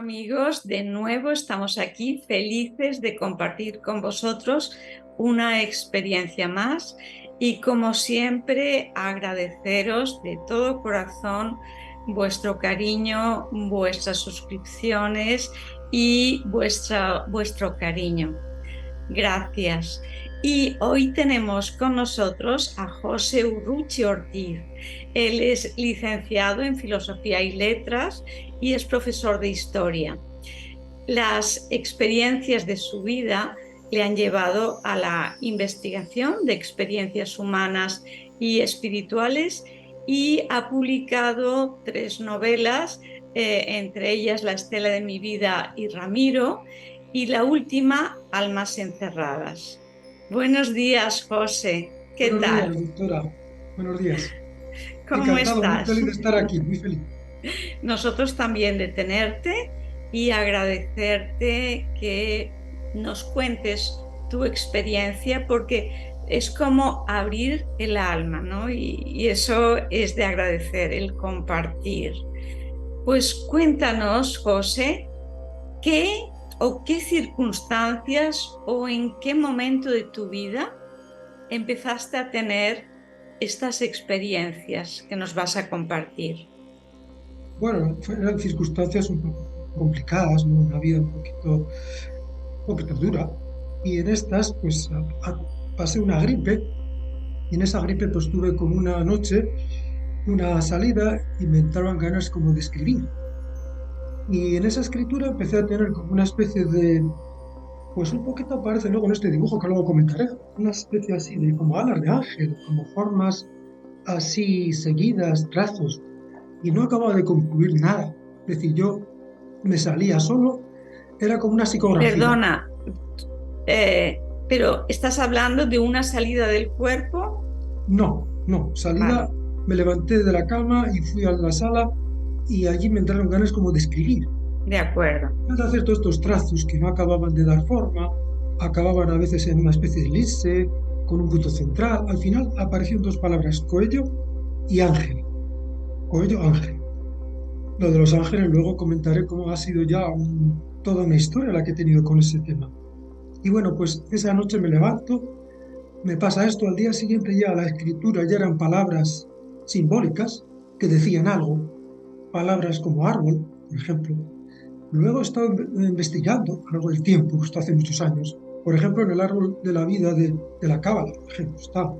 Amigos, de nuevo estamos aquí felices de compartir con vosotros una experiencia más y como siempre agradeceros de todo corazón vuestro cariño, vuestras suscripciones y vuestro cariño. Gracias. Y hoy tenemos con nosotros a José Urruchi Ortiz. Él es licenciado en Filosofía y Letras y es profesor de Historia. Las experiencias de su vida le han llevado a la investigación de experiencias humanas y espirituales y ha publicado 3 novelas, entre ellas La estela de mi vida y Ramiro, y la última, Almas encerradas. Buenos días, José. ¿Qué Buenos días, tal? doctora. Buenos días. ¿Cómo Encantado, muy estás? feliz de estar aquí, muy feliz. Nosotros también de tenerte y agradecerte que nos cuentes tu experiencia porque es como abrir el alma, ¿no? Y eso es de agradecer, el compartir. Pues cuéntanos, José, ¿qué o qué circunstancias o en qué momento de tu vida empezaste a tener estas experiencias que nos vas a compartir? Bueno, eran circunstancias un poco complicadas, ¿no? Una vida un poquito dura. Y en estas, pues, pasé una gripe. Y en esa gripe, pues, tuve como una noche, una salida, y me entraban ganas como de escribir. Y en esa escritura empecé a tener como una especie de, pues, un poquito aparece luego en este dibujo que luego comentaré, una especie así de como alas de ángel, como formas así seguidas, trazos, y no acababa de concluir nada. Es decir, yo me salía solo, era como una psicografía. Perdona, pero ¿estás hablando de una salida del cuerpo? No, no, Vale, salida, me levanté de la cama y fui a la sala y allí me entraron ganas como de escribir. de acuerdo. De hacer todos estos trazos que no acababan de dar forma, acababan a veces en una especie de elipse, con un punto central. Al final aparecieron dos palabras, Coello y Ángel. Coello, Ángel. Lo de los ángeles luego comentaré cómo ha sido ya toda una historia la que he tenido con ese tema. Y bueno, pues esa noche me levanto, me pasa esto, al día siguiente ya la escritura ya eran palabras simbólicas que decían algo, palabras como árbol, por ejemplo. Luego he estado investigando a lo largo del tiempo, esto hace muchos años, por ejemplo, en el árbol de la vida de la Cábala, por ejemplo, está,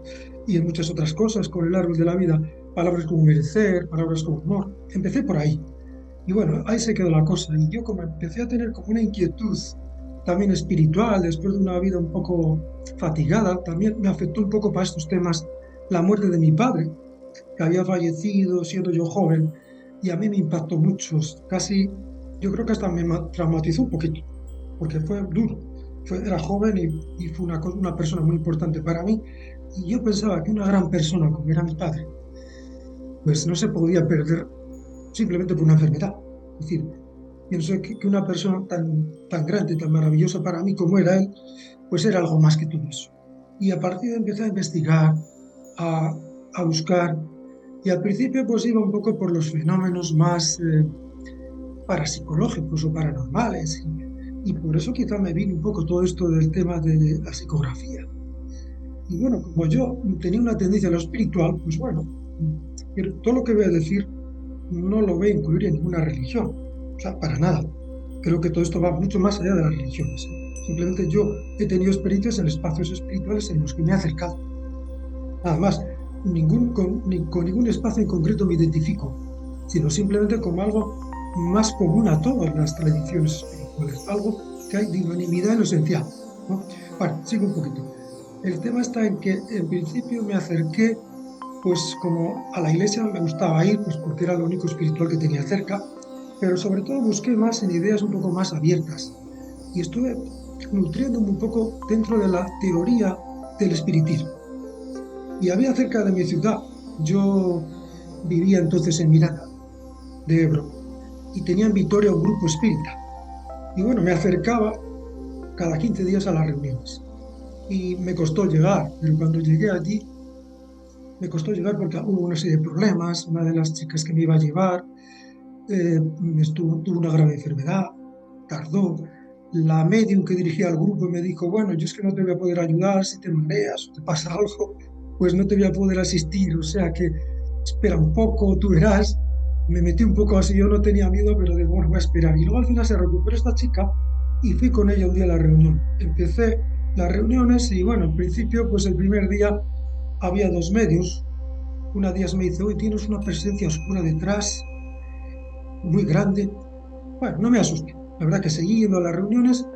y en muchas otras cosas con el árbol de la vida, palabras como merecer, palabras como amor. Empecé por ahí. Y bueno, ahí se quedó la cosa. Y yo como empecé a tener como una inquietud también espiritual, después de una vida un poco fatigada, también me afectó un poco para estos temas la muerte de mi padre, que había fallecido siendo yo joven, y a mí me impactó mucho, casi, yo creo que hasta me traumatizó un poquito, porque fue duro. Era joven y fue una persona muy importante para mí, y yo pensaba que una gran persona como era mi padre, pues no se podía perder simplemente por una enfermedad. Es decir, pienso que una persona tan grande, tan maravillosa para mí como era él, pues era algo más que todo eso. Y a partir de empecé a investigar, a, a buscar, y al principio pues iba un poco por los fenómenos más parapsicológicos o paranormales, y por eso quizá me vino un poco todo esto del tema de la psicografía. Y bueno, como yo tenía una tendencia a lo espiritual, pues bueno, todo lo que voy a decir no lo voy a incluir en ninguna religión, o sea, para nada. Creo que todo esto va mucho más allá de las religiones. Simplemente yo he tenido experiencias en espacios espirituales en los que me he acercado. Nada más, con ningún espacio en concreto me identifico, sino simplemente como algo más común a todas las tradiciones espirituales, algo que hay de unanimidad en lo esencial, ¿no? Bueno, sigo un poquito. El tema está en que en principio me acerqué, pues como a la iglesia me gustaba ir, pues porque era lo único espiritual que tenía cerca, pero sobre todo busqué más en ideas un poco más abiertas y estuve nutriéndome un poco dentro de la teoría del espiritismo. Y había cerca de mi ciudad, yo vivía entonces en Miranda, de Ebro, y tenía en Vitoria un grupo espírita. Y bueno, me acercaba cada 15 días a las reuniones. Y me costó llegar, pero cuando llegué allí, me costó llegar porque hubo una serie de problemas. Una de las chicas que me iba a llevar tuvo una grave enfermedad, tardó. La medium que dirigía el grupo me dijo, bueno, yo es que no te voy a poder ayudar, si te mareas o te pasa algo, pues no te voy a poder asistir, o sea que espera un poco, tú verás. Me metí un poco así, yo no tenía miedo, pero digo, bueno, voy a esperar. Y luego al final se recuperó esta chica y fui con ella un día a la reunión. Empecé las reuniones y bueno, al principio, pues el primer día había dos medios. Una de ellas me dice, hoy tienes una presencia oscura detrás, muy grande. Bueno, no me asusté. La verdad que seguí yendo a las reuniones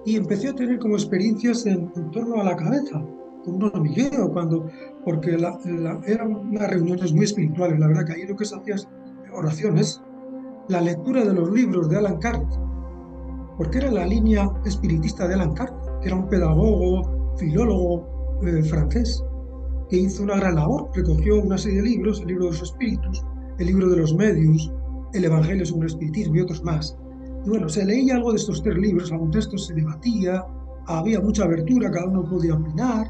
y empecé a tener como experiencias en torno a la cabeza, con un hormigueo, porque eran unas reuniones muy espirituales. La verdad que ahí lo que se hacía es oraciones, la lectura de los libros de Alan Kardec, porque era la línea espiritista de Alan Kardec, que era un pedagogo, filólogo francés, que hizo una gran labor. Recogió una serie de libros, el libro de los espíritus, el libro de los medios, el Evangelio según el espiritismo y otros más. Y bueno, se leía algo de estos tres libros, algún texto se debatía, había mucha abertura, cada uno podía opinar.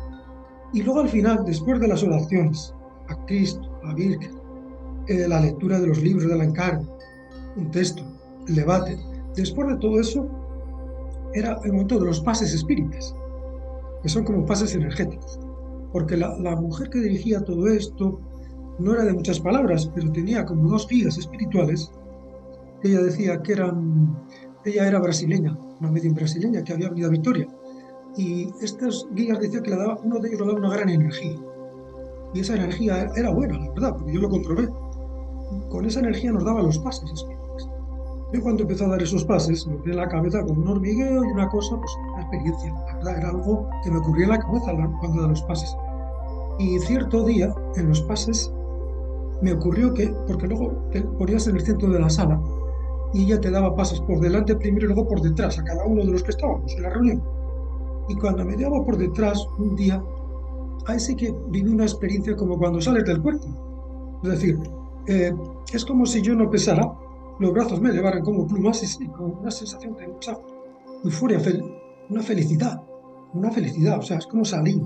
Y luego al final, después de las oraciones, a Cristo, a la Virgen, la lectura de los libros de Alan Kardec, un texto, el debate, después de todo eso, era el momento de los pases espíritas, que son como pases energéticos. Porque la mujer que dirigía todo esto no era de muchas palabras, pero tenía como dos guías espirituales. Ella decía que ella era brasileña, una medium brasileña que había venido a Victoria. Y estos guías decían que uno de ellos le daba una gran energía. Y esa energía era buena, la verdad, porque yo lo comprobé. Con esa energía nos daba los pases espirituales. Yo cuando empezó a dar esos pases, me quedé en la cabeza con un hormigueo y una cosa, pues una experiencia. La verdad, era algo que me ocurría en la cabeza cuando daba los pases. Y cierto día, en los pases, me ocurrió porque luego te ponías en el centro de la sala y ella te daba pases por delante primero y luego por detrás a cada uno de los que estábamos en la reunión. Y cuando me daba por detrás un día, ahí sí que viví una experiencia como cuando sales del cuerpo. Es decir, es como si yo no pesara, los brazos me elevaran como plumas y con una sensación de mucha euforia, una felicidad, o sea, es como salir.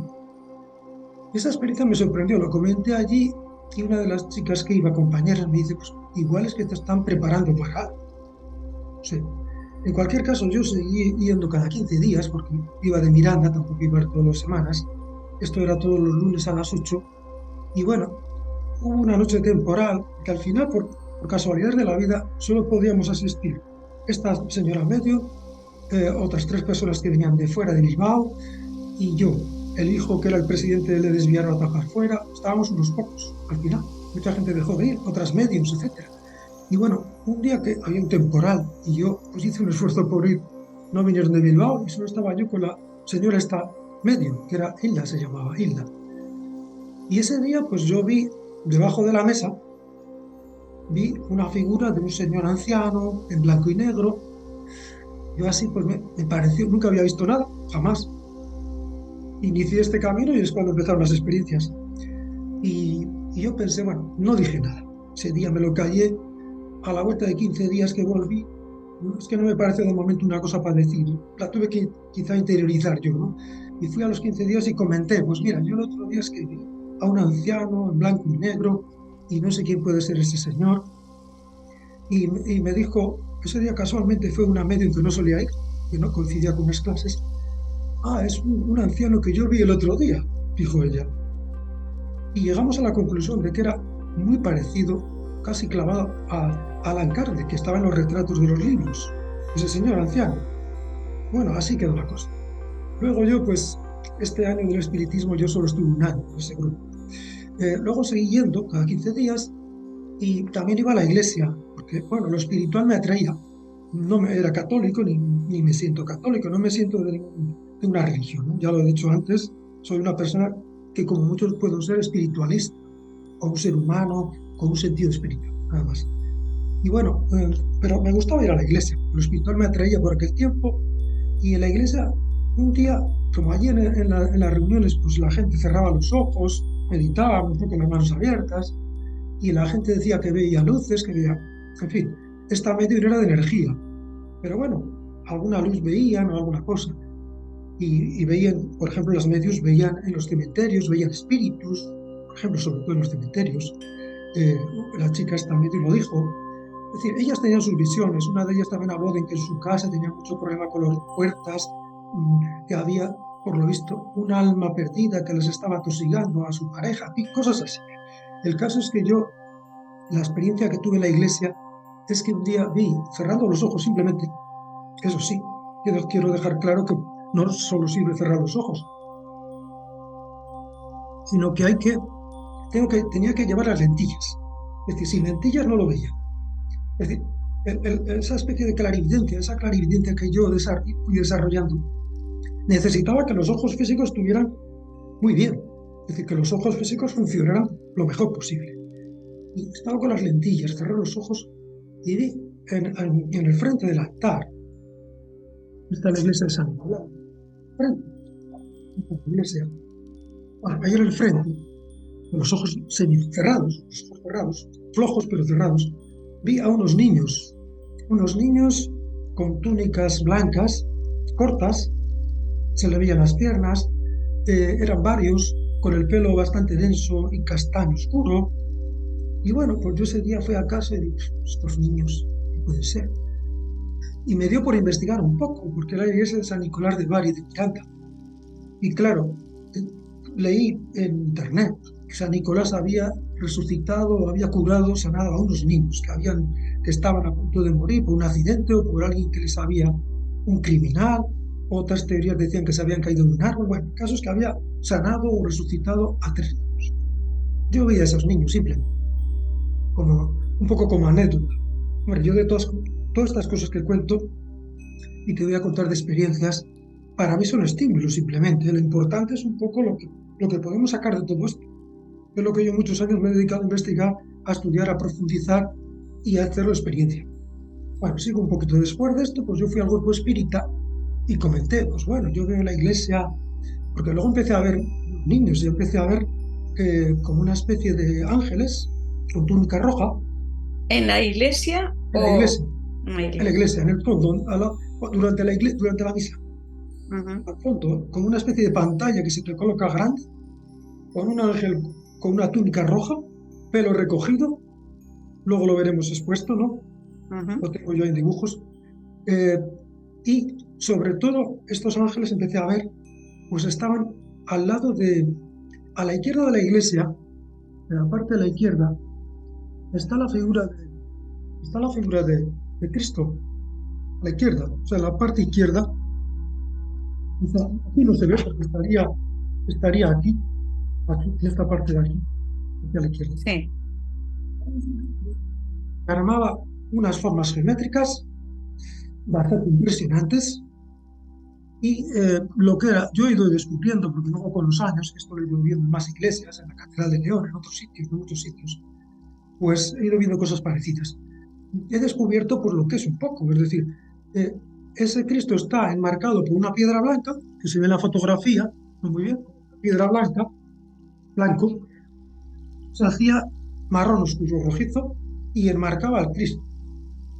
Esa experiencia me sorprendió, lo comenté allí y una de las chicas que iba, compañeras, me dice, pues igual es que te están preparando para algo. Sí. En cualquier caso, yo seguí yendo cada 15 días porque iba de Miranda, tampoco iba todas las semanas. Esto era todos los lunes a las 8. Y bueno, hubo una noche temporal que al final, por casualidad de la vida, solo podíamos asistir esta señora medio, otras tres personas que venían de fuera de Bilbao y yo. El hijo que era el presidente le desviaron a trabajar fuera, estábamos unos pocos al final. Mucha gente dejó de ir, otras medios, etc. Y bueno, un día que había un temporal y yo pues hice un esfuerzo por ir, no vinieron de Bilbao y solo estaba yo con la señora esta medio, que era Hilda, se llamaba Hilda. Y ese día pues yo vi debajo de la mesa, vi una figura de un señor anciano en blanco y negro. Yo así pues me pareció, nunca había visto nada, jamás. Inicié este camino y es cuando empezaron las experiencias. Y yo pensé, bueno, no dije nada. Ese día me lo callé. A la vuelta de 15 días que volví, es que no me parece de momento una cosa para decir. La tuve que quizá interiorizar yo, ¿no? Y fui a los 15 días y comenté, pues mira, yo el otro día es que vi a un anciano en blanco y negro y no sé quién puede ser ese señor. Y me dijo, ese día casualmente fue una medio que no solía ir, que no coincidía con unas clases. Ah, es un anciano que yo vi el otro día, dijo ella. Y llegamos a la conclusión de que era muy parecido, casi clavado a Alan Kardec, que estaba en los retratos de los libros, ese señor anciano. Bueno, así quedó la cosa. Luego yo, pues, este año del espiritismo yo solo estuve un año en ese grupo. Luego seguí yendo cada 15 días y también iba a la iglesia, porque, bueno, lo espiritual me atraía. No era católico, ni me siento católico, no me siento de una religión, ¿no? Ya lo he dicho antes, soy una persona que como muchos puedo ser espiritualista, o un ser humano con un sentido espiritual, nada más. Y bueno, pero me gustaba ir a la iglesia, lo espiritual me atraía por aquel tiempo, y en la iglesia, un día, como allí en las reuniones, pues la gente cerraba los ojos, meditaba un poco con las manos abiertas, y la gente decía que veía luces, que veía, en fin, esta medio era de energía, pero bueno, alguna luz veían o alguna cosa. Y veían, por ejemplo, las medios veían en los cementerios, veían espíritus, por ejemplo, sobre todo en los cementerios. La chica esta medio lo dijo. Es decir, ellas tenían sus visiones. Una de ellas también habló de que en su casa tenía mucho problema con las puertas, que había, por lo visto, un alma perdida que les estaba atosigando a su pareja, y cosas así. El caso es que yo, la experiencia que tuve en la iglesia es que un día vi, cerrando los ojos simplemente, eso sí, quiero dejar claro que no solo sirve cerrar los ojos, sino que tenía que llevar las lentillas. Es decir, sin lentillas no lo veía. Es decir, esa especie de clarividencia, esa clarividencia que yo fui desarrollando, necesitaba que los ojos físicos estuvieran muy bien. Es decir, que los ojos físicos funcionaran lo mejor posible. Y estaba con las lentillas, cerré los ojos y vi en el frente del altar, está la iglesia de San Nicolás, frente a la iglesia, bueno, ahí en el frente, con los ojos semicerrados, los ojos cerrados, flojos pero cerrados, vi a unos niños con túnicas blancas, cortas, se le veían las piernas, eran varios, con el pelo bastante denso y castaño oscuro. Y bueno, pues yo ese día fui a casa y dije, estos niños, ¿qué puede ser? Y me dio por investigar un poco, porque era la iglesia de San Nicolás de Bari, de Miranda. Y claro, leí en internet que San Nicolás había resucitado, había curado, sanado a unos niños que estaban a punto de morir por un accidente o por alguien que les había, un criminal. Otras teorías decían que se habían caído de un árbol. Bueno, el caso es que había sanado o resucitado a 3 niños. Yo veía a esos niños simplemente, un poco como anécdota. Bueno, yo de todas estas cosas que cuento y que voy a contar de experiencias, para mí son estímulos simplemente. Lo importante es un poco lo que podemos sacar de todo esto. Es lo que yo muchos años me he dedicado a investigar, a estudiar, a profundizar y a hacerlo experiencia. Bueno, sigo un poquito. Después de esto, pues yo fui al grupo espírita y comenté, pues bueno, yo veo la iglesia, porque luego empecé a ver niños y empecé a ver como una especie de ángeles con túnica roja. ¿En la iglesia En la iglesia, en la iglesia? En la iglesia, en el fondo, durante la misa. Al fondo, con una especie de pantalla que se te coloca grande, con un ángel con una túnica roja, pelo recogido, luego lo veremos expuesto, ¿no? Lo tengo yo en dibujos. Y sobre todo, estos ángeles empecé a ver, pues estaban a la izquierda de la iglesia, en la parte de la izquierda, está la figura de Cristo, a la izquierda, o sea, en la parte izquierda. Aquí no se ve porque estaría aquí, en esta parte de aquí, hacia la izquierda. Sí. Armaba unas formas geométricas bastante impresionantes y lo que era, yo he ido descubriendo, porque luego con los años, esto lo he ido viendo en más iglesias, en la Catedral de León, en otros sitios, en muchos sitios, pues he ido viendo cosas parecidas. He descubierto pues lo que es un poco, es decir, ese Cristo está enmarcado por una piedra blanca, que se ve en la fotografía, no muy bien, piedra blanco, se hacía marrón oscuro rojizo y enmarcaba al Cristo.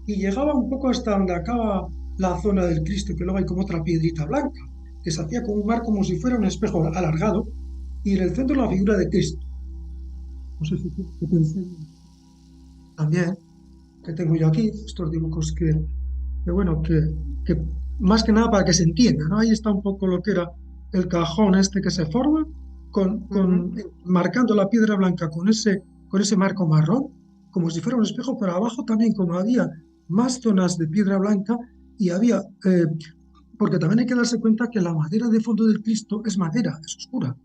Y llegaba un poco hasta donde acaba la zona del Cristo, que luego hay como otra piedrita blanca, que se hacía como un mar, como si fuera un espejo alargado, y en el centro la figura de Cristo. No sé si te enseño también, que tengo yo aquí, estos dibujos que más que nada para que se entienda, ¿no? Ahí está un poco lo que era el cajón este que se forma, marcando la piedra blanca con ese marco marrón, como si fuera un espejo, pero abajo también, como había más zonas de piedra blanca y había, porque también hay que darse cuenta que la madera de fondo del Cristo es madera, es oscura,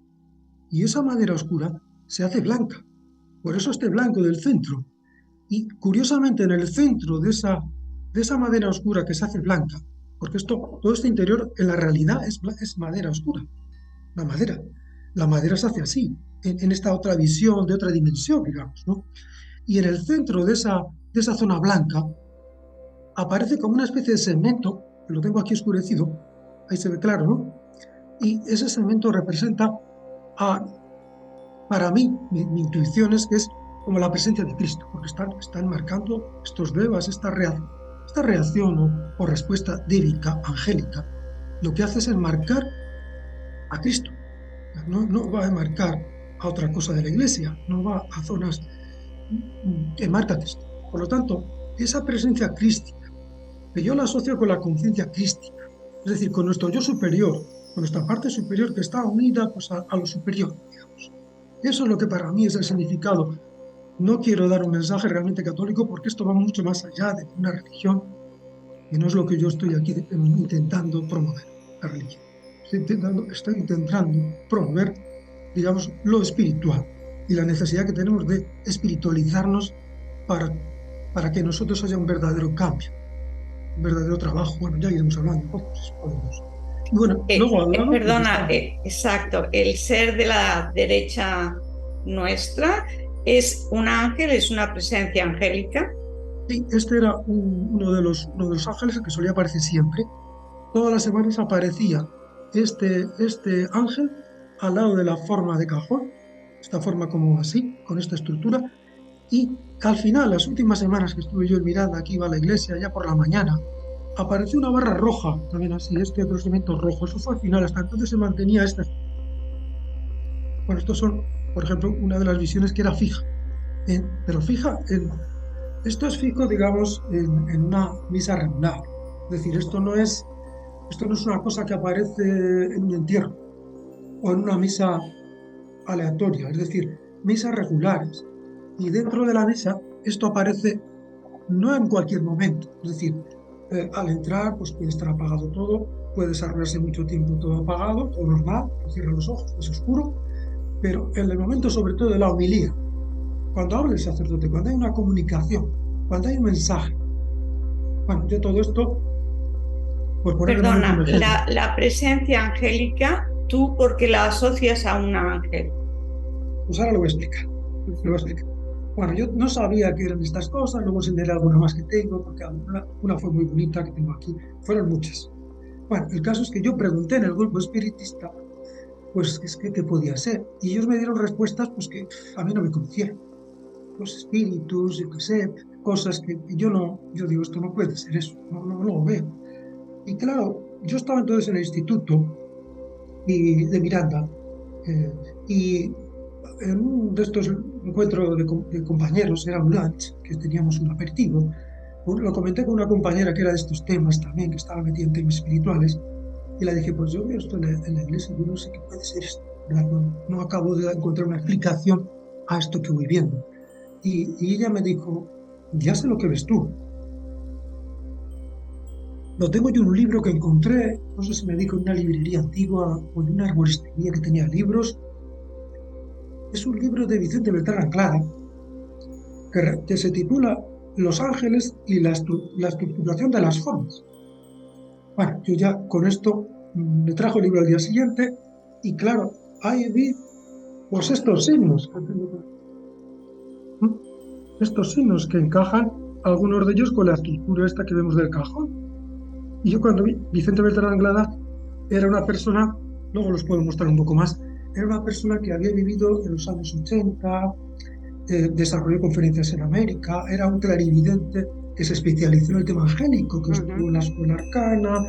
y esa madera oscura se hace blanca, por eso este blanco del centro. Y curiosamente en el centro de esa madera oscura que se hace blanca, porque todo este interior en la realidad es madera oscura, la madera se hace así, en esta otra visión, de otra dimensión, digamos, ¿no? Y en el centro de esa zona blanca aparece como una especie de segmento, que lo tengo aquí oscurecido, ahí se ve claro, ¿no? Y ese segmento representa, para mí, mi intuición es que es como la presencia de Cristo, porque están marcando estos devas, esta reacción o respuesta dívica, angélica, lo que hace es enmarcar a Cristo. No va a enmarcar a otra cosa de la iglesia, no va a zonas que marca Cristo. Por lo tanto, esa presencia crística, que yo la asocio con la conciencia crística, es decir, con nuestro yo superior, con nuestra parte superior que está unida pues, a lo superior, digamos. Eso es lo que para mí es el significado. No quiero dar un mensaje realmente católico porque esto va mucho más allá de una religión y no es lo que yo estoy aquí intentando promover, la religión. Estoy intentando promover, digamos, lo espiritual y la necesidad que tenemos de espiritualizarnos para, para que nosotros haya un verdadero cambio, un verdadero trabajo. Bueno, ya iremos hablando, pues, podemos. Y bueno, luego al lado, pues Perdona, está. exacto, el ser de la derecha nuestra es un ángel, es una presencia angélica. Sí, este era uno de los ángeles que solía aparecer siempre. Todas las semanas aparecía este ángel al lado de la forma de cajón, esta forma como así, con esta estructura, y al final, las últimas semanas que estuve yo en Miranda, aquí iba a la iglesia, ya por la mañana, apareció una barra roja, también así, este otro elemento rojo, eso fue al final, hasta entonces se mantenía esta. Bueno, estos son, por ejemplo, una de las visiones que era fija, pero fija, esto es fijo, digamos, en una misa regular, es decir, esto no es una cosa que aparece en un entierro o en una misa aleatoria, es decir, misas regulares. Y dentro de la misa esto aparece no en cualquier momento, es decir, al entrar pues puede estar apagado todo, puede desarrollarse mucho tiempo todo apagado, todo normal, cierra los ojos, es oscuro, pero en el momento sobre todo de la homilía, cuando habla el sacerdote, cuando hay una comunicación, cuando hay un mensaje, bueno, yo todo esto, por poner un último Perdona, ejemplo, la presencia angélica, ¿tú por qué la asocias a un ángel? pues ahora lo voy a explicar. Lo voy a explicar. Bueno, yo no sabía que eran estas cosas, luego enseñaré alguna más que tengo, porque una fue muy bonita que tengo aquí, fueron muchas. Bueno, el caso es que yo pregunté en el grupo espiritista, pues es que qué podía ser, y ellos me dieron respuestas pues que a mí no me conocían. Los espíritus, yo qué sé, cosas que yo no, yo digo, esto no puede ser eso, no lo veo. Y claro, yo estaba entonces en el instituto de Miranda, y en uno de estos encuentros de compañeros, era un lunch, que teníamos un aperitivo, lo comenté con una compañera que era de estos temas también, que estaba metida en temas espirituales, y le dije, pues yo veo esto en la iglesia, yo no sé qué puede ser esto, ¿verdad? No acabo de encontrar una explicación a esto que voy viendo. Y ella me dijo, ya sé lo que ves tú. Lo tengo yo en un libro que encontré, no sé si me dijo en una librería antigua o en una arboristería que tenía libros. Es un libro de Vicente Beltrán Anclada que se titula Los ángeles y la estructuración de las formas. Bueno, yo ya con esto me trajo el libro al día siguiente y claro, ahí vi pues estos signos que encajan, algunos de ellos con la estructura esta que vemos del cajón. Y yo cuando vi Vicente Beltrán Anglada era una persona, luego los puedo mostrar un poco más, era una persona que había vivido en los años 80, desarrolló conferencias en América, era un clarividente que se especializó en el tema angélico, que estuvo en la escuela arcana,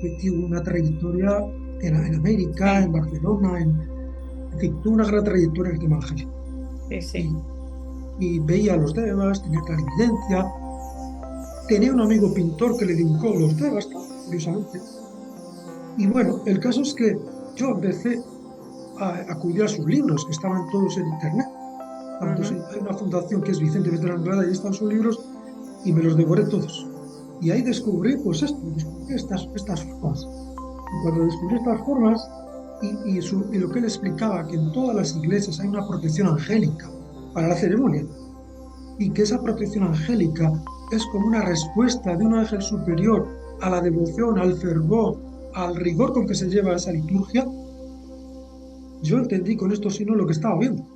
que tuvo una trayectoria en América, en Barcelona, en fin, tuvo una gran trayectoria en el tema angélico. Y veía a los devas, tenía clarividencia, tenía un amigo pintor que le dibujó los devas, curiosamente. Y bueno, el caso es que yo empecé a acudir a sus libros, que estaban todos en internet. Hay una fundación que es Vicente Beltrán Anglada y ahí están sus libros y me los devoré todos. Y ahí descubrí, pues descubrí estas formas. Y cuando descubrí estas formas y lo que él explicaba, que en todas las iglesias hay una protección angélica para la ceremonia y que esa protección angélica es como una respuesta de un ángel superior a la devoción, al fervor, al rigor con que se lleva esa liturgia, yo entendí con estos signos lo que estaba viendo.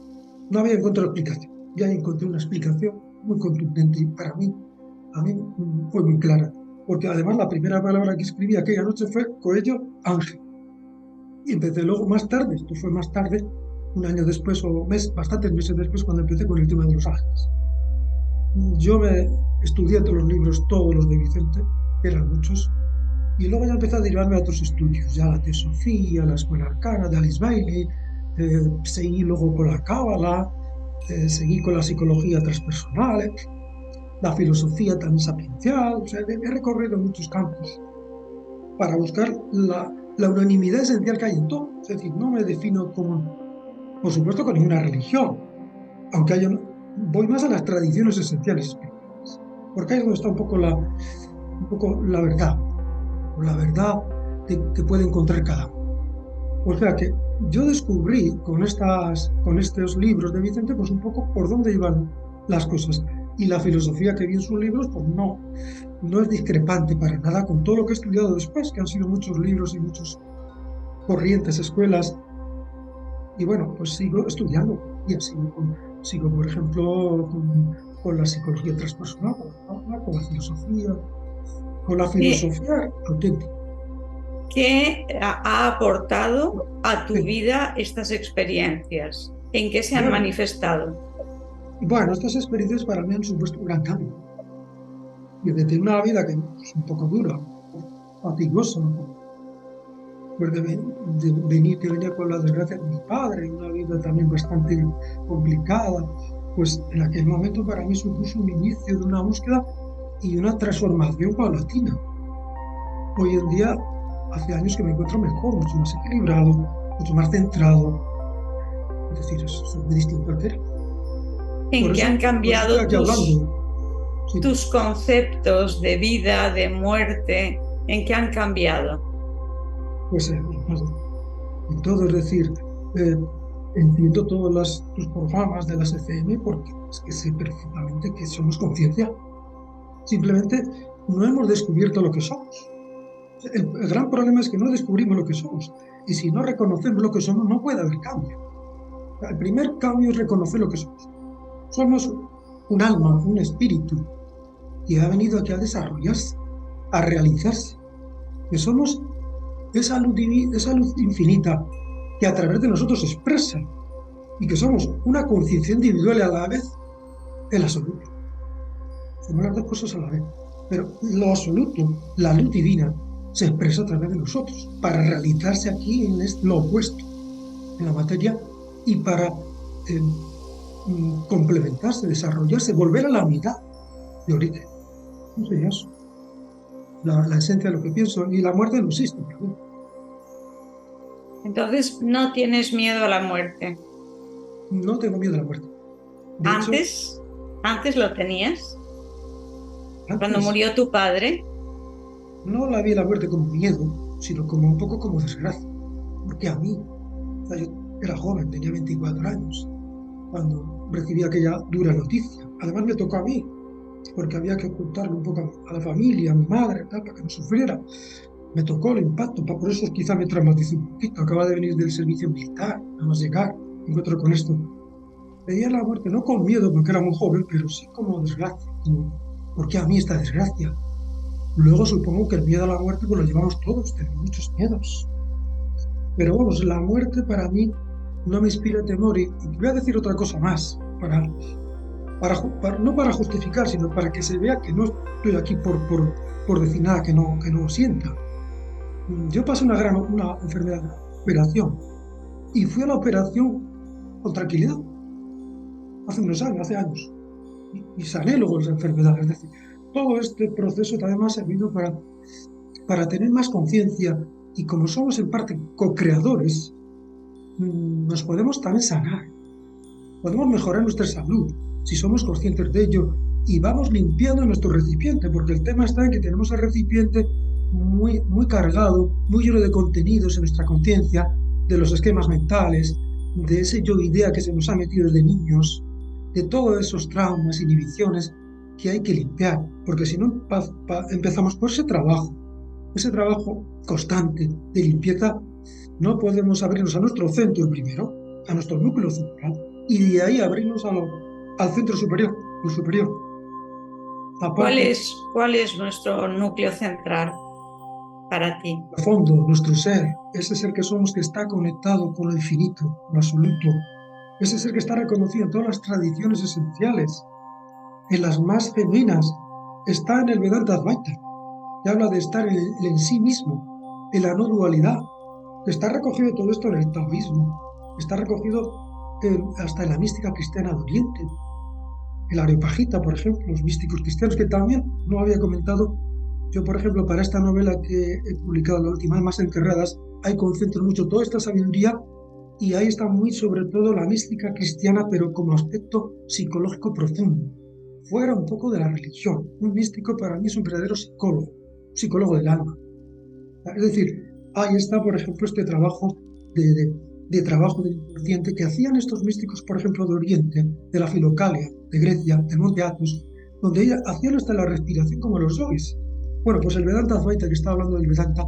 No había encontrado explicación. Ya encontré una explicación muy contundente y para mí, a mí fue muy clara. Porque además la primera palabra que escribí aquella noche fue Coello Ángel. Y empecé luego más tarde, esto fue más tarde, un año después o bastantes meses después, cuando empecé con el tema de los ángeles. Yo me estudié todos los libros, todos los de Vicente, que eran muchos, y luego ya empecé a derivarme a otros estudios, ya la teosofía, la escuela arcana de Alice Bailey, seguí luego con la cábala, seguí con la psicología transpersonal, la filosofía también sapiencial, o sea, he recorrido muchos campos para buscar la unanimidad esencial que hay en todo. Es decir, no me defino como, por supuesto, con ninguna religión, aunque voy más a las tradiciones esenciales espirituales, porque ahí es donde está un poco la verdad que puede encontrar cada uno. O sea que yo descubrí con estos libros de Vicente, pues un poco por dónde iban las cosas. Y la filosofía que vi en sus libros, pues no es discrepante para nada con todo lo que he estudiado después, que han sido muchos libros y muchas corrientes, escuelas. Y bueno, pues sigo estudiando. Y sigo por ejemplo, con la psicología transpersonal, con la filosofía, ¿Qué, auténtica. qué ha aportado a tu Sí. vida estas experiencias? ¿En qué se han Bueno, manifestado? bueno, estas experiencias para mí han supuesto un gran cambio. Y desde una vida que es un poco dura, fatigosa, pues que venía con la desgracia de mi padre, una vida también bastante complicada, pues en aquel momento para mí supuso un inicio de una búsqueda y una transformación paulatina. Hoy en día, hace años que me encuentro mejor, mucho más equilibrado, mucho más centrado, es decir, es muy distinto al que era. ¿En qué han Por eso estoy cambiado aquí hablando. Sí, tus conceptos de vida, de muerte? ¿En qué han cambiado? pues en todo, es decir, eh, entiendo tus programas de las FM porque es que sé perfectamente que somos conciencia. Simplemente no hemos descubierto lo que somos. El gran problema es que no descubrimos lo que somos. Y si no reconocemos lo que somos, no puede haber cambio. El primer cambio es reconocer lo que somos. Somos un alma, un espíritu, que ha venido aquí a desarrollarse, a realizarse. Que somos esa luz infinita que a través de nosotros se expresa y que somos una conciencia individual y a la vez el absoluto. Somos las dos cosas a la vez. Pero lo absoluto, la luz divina, se expresa a través de nosotros para realizarse aquí en lo opuesto, en la materia, y para complementarse, desarrollarse, volver a la unidad de origen. No sé eso. La esencia de lo que pienso. Y la muerte no existe. Entonces, no tienes miedo a la muerte. No tengo miedo a la muerte. De hecho, Antes lo tenías. Cuando antes murió tu padre, no la vi la muerte como miedo, sino como un poco como desgracia. Porque a mí, o sea, yo era joven, tenía 24 años, cuando recibí aquella dura noticia. Además me tocó a mí, porque había que ocultarle un poco a la familia, a mi madre, tal, para que no sufriera. Me tocó el impacto, por eso quizá me traumaticé un poquito. Acaba de venir del servicio militar, nada más llegar, me encuentro con esto. Veía la muerte no con miedo porque era muy joven, pero sí como desgracia. ¿Por qué a mí esta desgracia? Luego supongo que el miedo a la muerte pues lo llevamos todos, tenemos muchos miedos. Pero vamos, la muerte para mí no me inspira temor. Y voy a decir otra cosa más, no para justificar, sino para que se vea que no estoy aquí por decir nada que no sienta. Yo pasé una enfermedad, una operación, y fui a la operación con tranquilidad, hace años, y sané luego esa enfermedad. Es decir, todo este proceso también me ha servido para tener más conciencia, y como somos en parte co-creadores, nos podemos también sanar, podemos mejorar nuestra salud, si somos conscientes de ello, y vamos limpiando nuestro recipiente, porque el tema está en que tenemos el recipiente muy, muy cargado, muy lleno de contenidos en nuestra conciencia, de los esquemas mentales, de ese yo-idea que se nos ha metido desde niños, de todos esos traumas, inhibiciones que hay que limpiar, porque si no empezamos por ese trabajo constante de limpieza, no podemos abrirnos a nuestro centro primero, a nuestro núcleo central, y de ahí abrirnos al centro superior, el superior. Aparte, ¿cuál es nuestro núcleo central para ti? al fondo, nuestro ser, ese ser que somos que está conectado con lo infinito, lo absoluto, ese ser que está reconocido en todas las tradiciones esenciales, en las más genuinas, está en el Vedanta Advaita, que habla de estar en sí mismo, en la no dualidad. Está recogido todo esto en el taoísmo, está recogido hasta en la mística cristiana de Oriente. el Areopagita, por ejemplo, los místicos cristianos, que también no había comentado. Yo, por ejemplo, para esta novela que he publicado, la última, Almas Enterradas, ahí concentro mucho toda esta sabiduría y ahí está muy sobre todo la mística cristiana, pero como aspecto psicológico profundo, fuera un poco de la religión. Un místico para mí es un verdadero psicólogo, psicólogo del alma. Es decir, ahí está, por ejemplo, este trabajo de trabajo del inconsciente que hacían estos místicos, por ejemplo, de Oriente, de la Filocalia, de Grecia, de Monte Athos, donde ella hacían hasta la respiración como los yogis. Bueno, pues el Vedanta Advaita, que está hablando del Vedanta,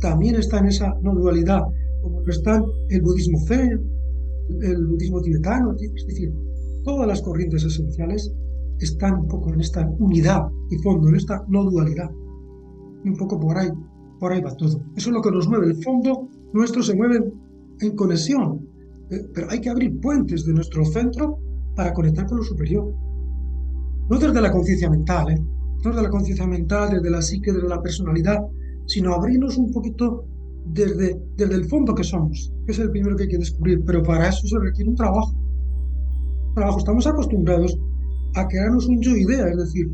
también está en esa no dualidad, como lo están el budismo zen, el budismo tibetano, es decir, todas las corrientes esenciales están un poco en esta unidad de fondo, en esta no dualidad. Y un poco por ahí va todo. Eso es lo que nos mueve. El fondo nuestro se mueve en conexión, pero hay que abrir puentes de nuestro centro para conectar con lo superior. No desde la conciencia mental, no desde la conciencia mental, desde la psique, desde la personalidad, sino abrirnos un poquito desde el fondo que somos, que es el primero que hay que descubrir. Pero para eso se requiere un trabajo. Estamos acostumbrados a crearnos un yo-idea, es decir,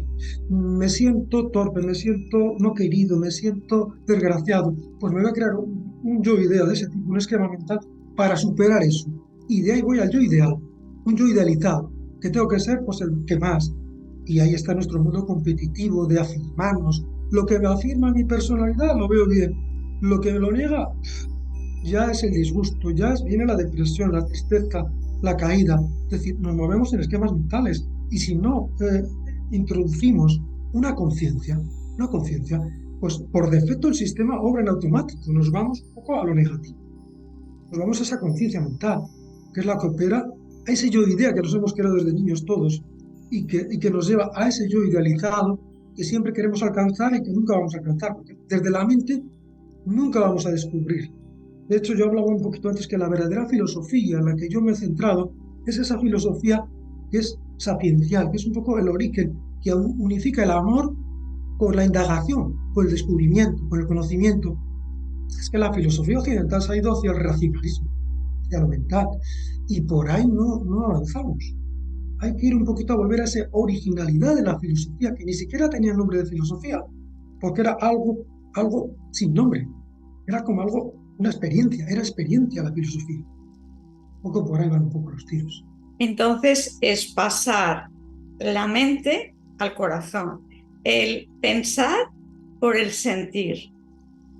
me siento torpe, me siento no querido, me siento desgraciado, pues me voy a crear un yo-idea de ese tipo, un esquema mental para superar eso. Y de ahí voy al yo ideal, un yo idealizado, que tengo que ser pues el que más. Y ahí está nuestro mundo competitivo de afirmarnos. Lo que me afirma mi personalidad lo veo bien, lo que me lo niega ya es el disgusto, viene la depresión, la tristeza, la caída. Es decir, nos movemos en esquemas mentales y si no introducimos una conciencia, pues por defecto el sistema obra en automático, nos vamos un poco a lo negativo, nos vamos a esa conciencia mental, que es la que opera a ese yo idea que nos hemos creado desde niños todos y que nos lleva a ese yo idealizado que siempre queremos alcanzar y que nunca vamos a alcanzar, porque desde la mente nunca vamos a descubrir. De hecho, yo hablaba un poquito antes que la verdadera filosofía en la que yo me he centrado es esa filosofía que es sapiencial, que es un poco el origen, que unifica el amor con la indagación, con el descubrimiento, con el conocimiento. Es que la filosofía occidental se ha ido hacia el racionalismo, hacia lo mental, y por ahí no avanzamos. Hay que ir un poquito a volver a esa originalidad de la filosofía, que ni siquiera tenía nombre de filosofía, porque era algo sin nombre, era como algo, una experiencia, era experiencia la filosofía. Un poco por ahí van un poco los tiros. Entonces es pasar la mente al corazón, el pensar por el sentir,